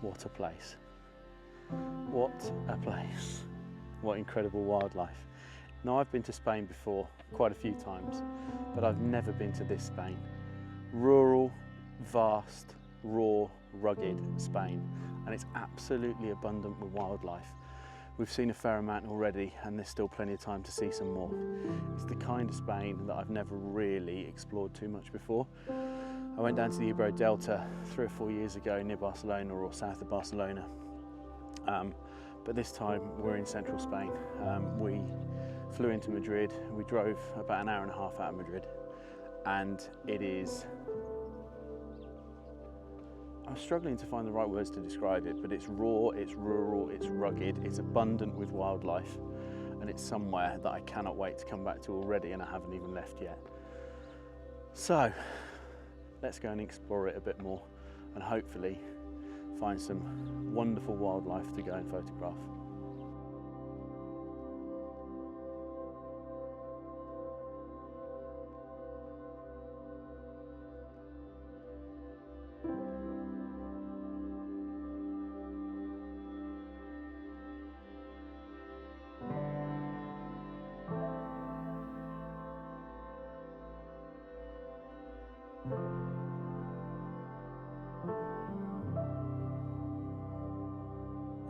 What a place. What a place. What incredible wildlife. Now, I've been to Spain before, quite a few times, but I've never been to this Spain. Rural, vast, raw, rugged Spain, and it's absolutely abundant with wildlife. We've seen a fair amount already, and there's still plenty of time to see some more. It's the kind of Spain that I've never really explored too much before. I went down to the Ebro Delta 3 or 4 years ago near Barcelona, or south of Barcelona. But this time we're in central Spain. We flew into Madrid, we drove about an hour and a half out of Madrid, and it is, I'm struggling to find the right words to describe it, but it's raw, it's rural, it's rugged, it's abundant with wildlife, and it's somewhere that I cannot wait to come back to already, and I haven't even left yet. So let's go and explore it a bit more and hopefully find some wonderful wildlife to go and photograph.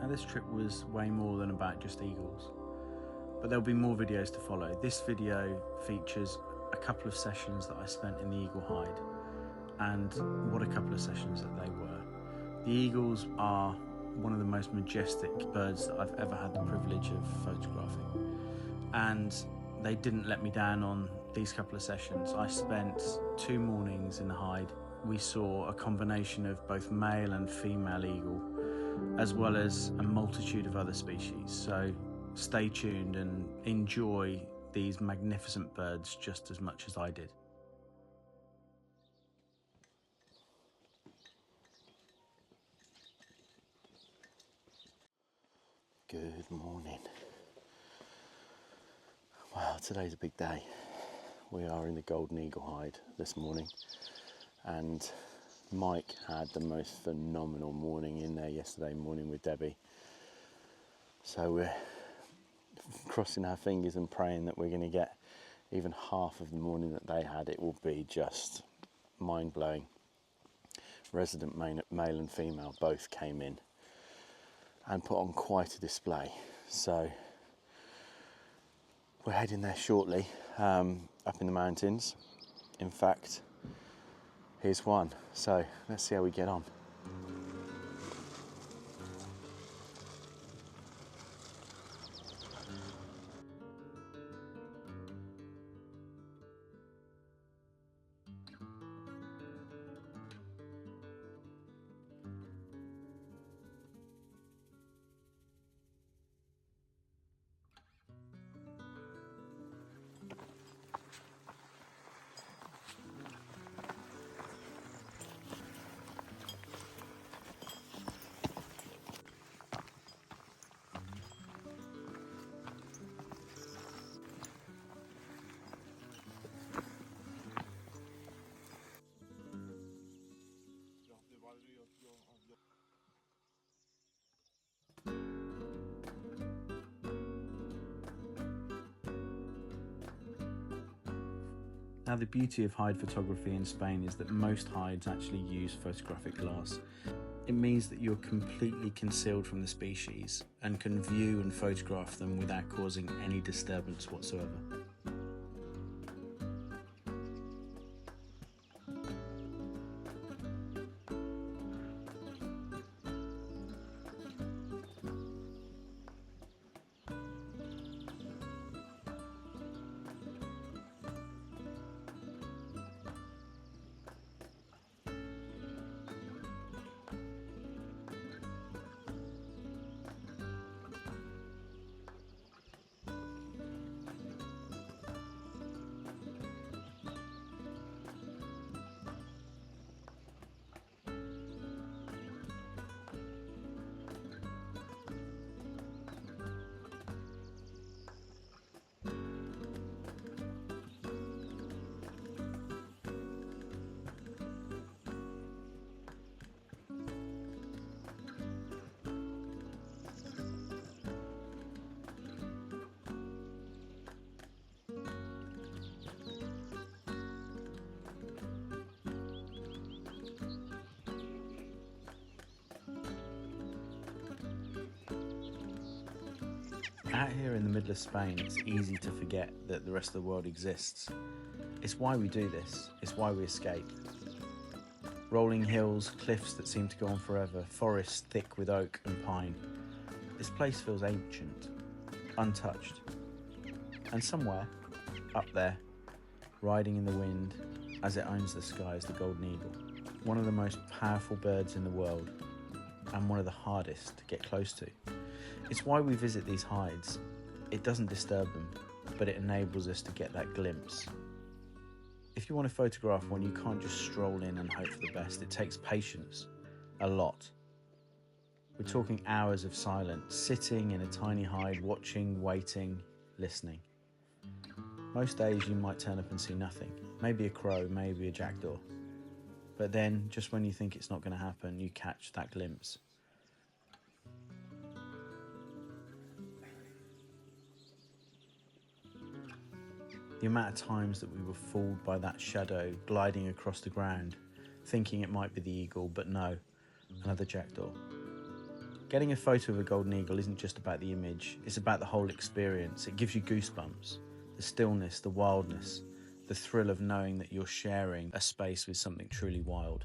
Now, this trip was way more than about just eagles, but there'll be more videos to follow. This video features a couple of sessions that I spent in the eagle hide, and what a couple of sessions that they were. The eagles are one of the most majestic birds that I've ever had the privilege of photographing, and they didn't let me down on these couple of sessions. I spent 2 mornings in the hide. We saw a combination of both male and female eagle, as well as a multitude of other species. So stay tuned and enjoy these magnificent birds just as much as I did. Good morning. Wow, today's a big day. We are in the Golden Eagle hide this morning, and Mike had the most phenomenal morning in there yesterday morning with Debbie. So we're crossing our fingers and praying that we're going to get even half of the morning that they had. It will be just mind-blowing. Resident male and female both came in and put on quite a display. So we're heading there shortly, up in the mountains. In fact, here's one, so let's see how we get on. Now, the beauty of hide photography in Spain is that most hides actually use photographic glass. It means that you're completely concealed from the species and can view and photograph them without causing any disturbance whatsoever. Out here in the middle of Spain, it's easy to forget that the rest of the world exists. It's why we do this, it's why we escape. Rolling hills, cliffs that seem to go on forever, forests thick with oak and pine. This place feels ancient, untouched. And somewhere, up there, riding in the wind, as it owns the sky, is the golden eagle. One of the most powerful birds in the world, and one of the hardest to get close to. It's why we visit these hides. It doesn't disturb them, but it enables us to get that glimpse. If you want to photograph one, you can't just stroll in and hope for the best. It takes patience, a lot. We're talking hours of silence, sitting in a tiny hide, watching, waiting, listening. Most days you might turn up and see nothing. Maybe a crow, maybe a jackdaw. But then, just when you think it's not going to happen, you catch that glimpse. The amount of times that we were fooled by that shadow gliding across the ground, thinking it might be the eagle, but no, another jackdaw. Getting a photo of a golden eagle isn't just about the image, it's about the whole experience. It gives you goosebumps, the stillness, the wildness, the thrill of knowing that you're sharing a space with something truly wild.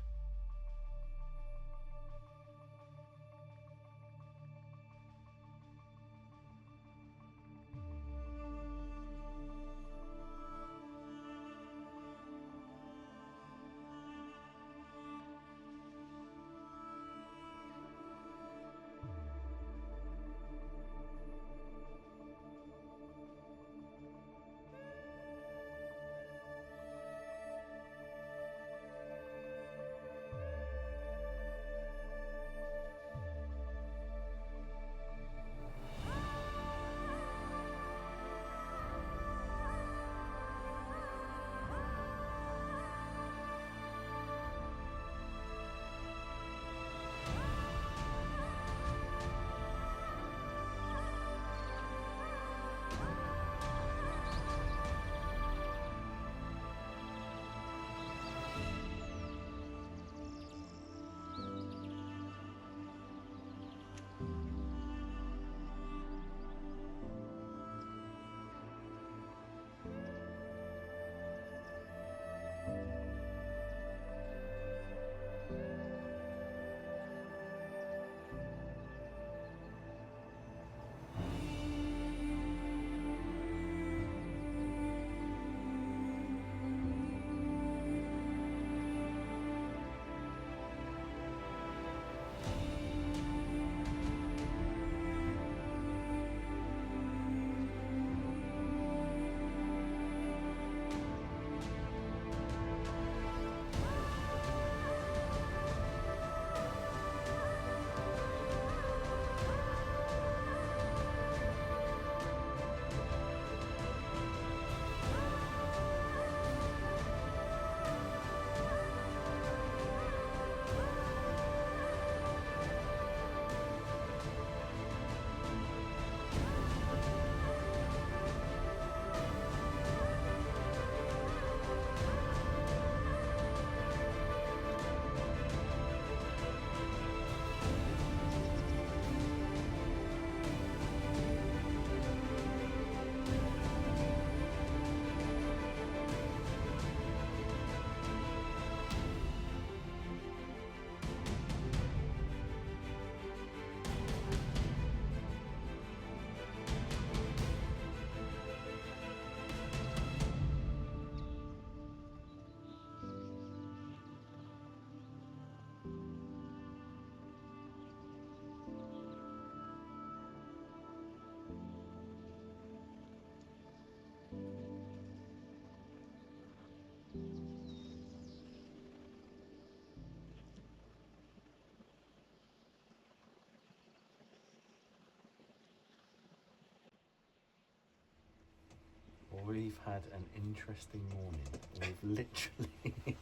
We've had an interesting morning. We've literally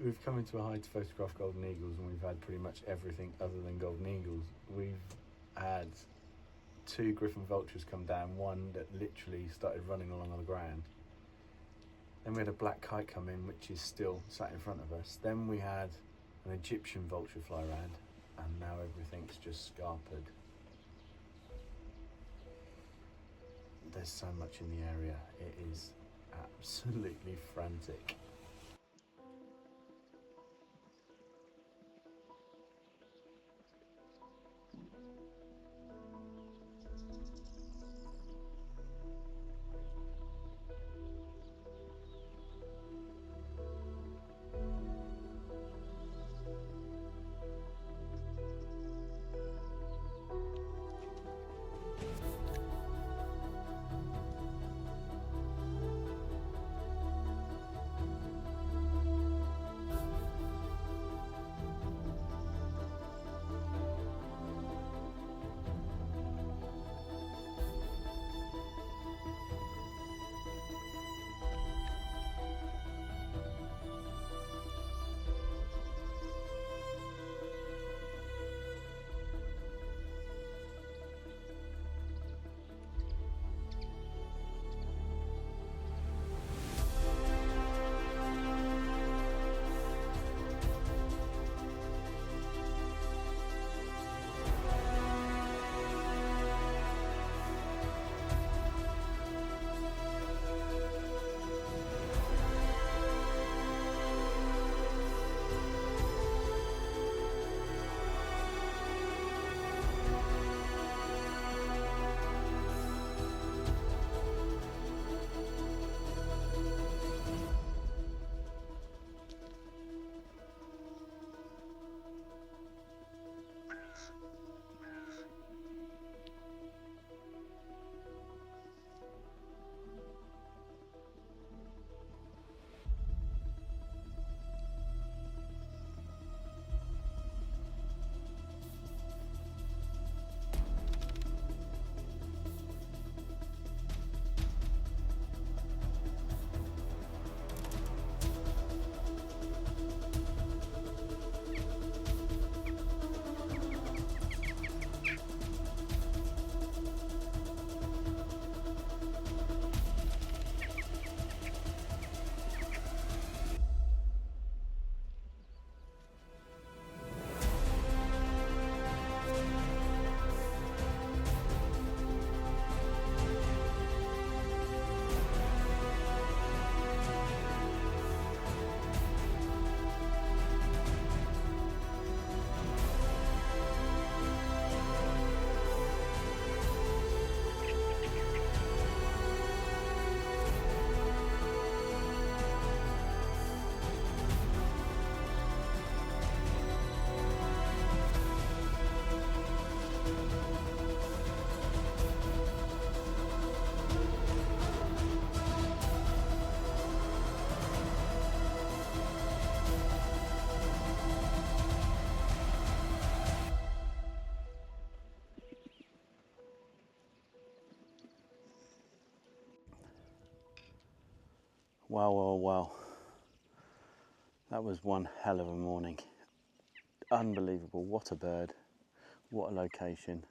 we've come into a hide to photograph golden eagles, and we've had pretty much everything other than golden eagles. We've had 2 griffon vultures come down, one that literally started running along on the ground. Then we had a black kite come in, which is still sat in front of us. Then we had an Egyptian vulture fly around, and now everything's just scarpered. there's so much in the area, it is absolutely frantic. Wow, wow, wow. That was one hell of a morning. Unbelievable. What a bird. What a location.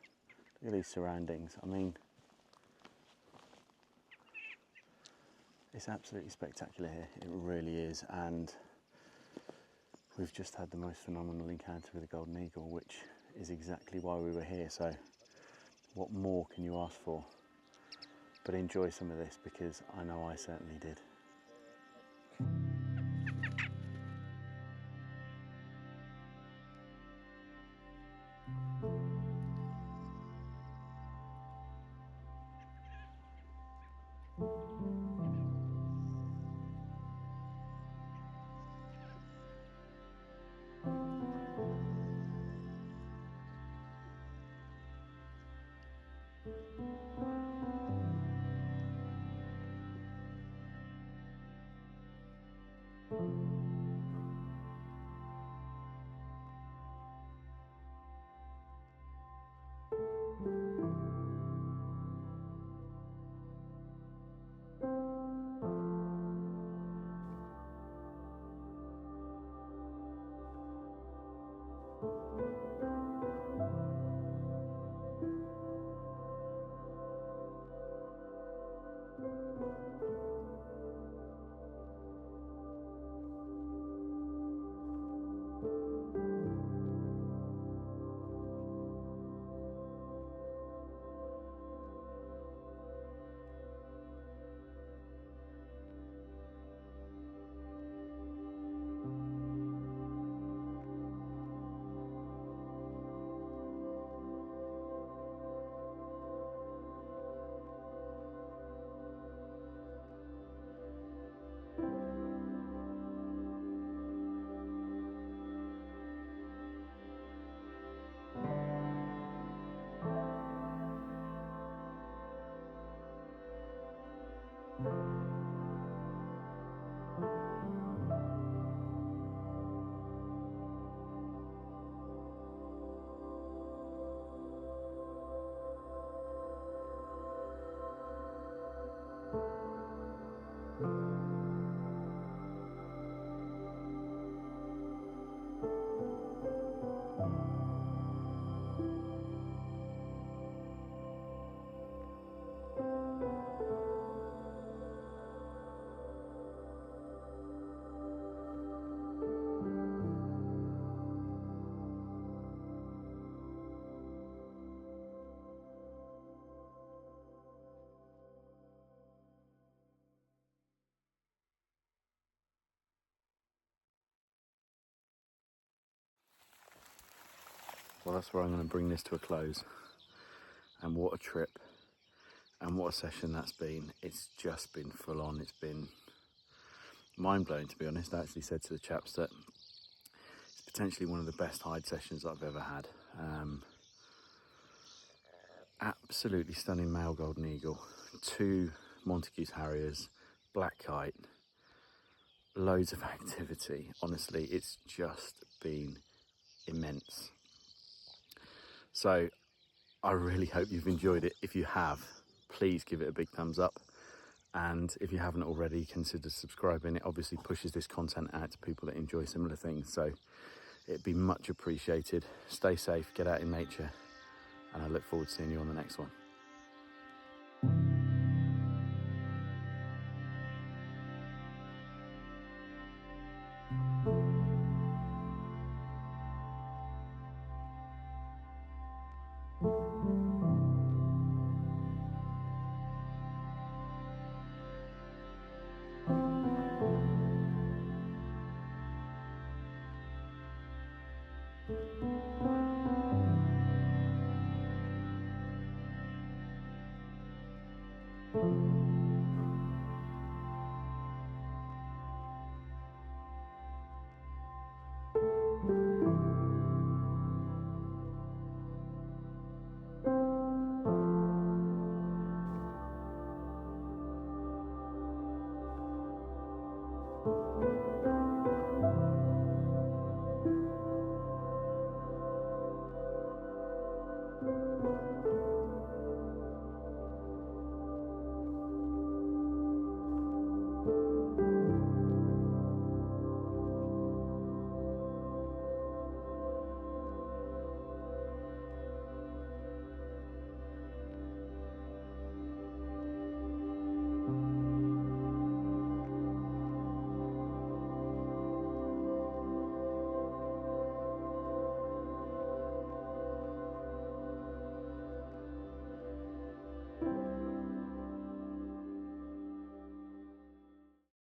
Look at these surroundings. I mean, it's absolutely spectacular here. It really is. And we've just had the most phenomenal encounter with a golden eagle, which is exactly why we were here. So what more can you ask for? But enjoy some of this, because I know I certainly did. Well, that's where I'm going to bring this to a close. And what a trip. And what a session that's been. It's just been full on. It's been mind-blowing, to be honest. I actually said to the chaps that it's potentially one of the best hide sessions I've ever had. Absolutely stunning male golden eagle, 2 Montagu's Harriers, black kite, loads of activity. Honestly, it's just been immense. So I really hope you've enjoyed it. If you have, please give it a big thumbs up. And if you haven't already, consider subscribing. It obviously pushes this content out to people that enjoy similar things. So it'd be much appreciated. Stay safe, get out in nature, and I look forward to seeing you on the next one.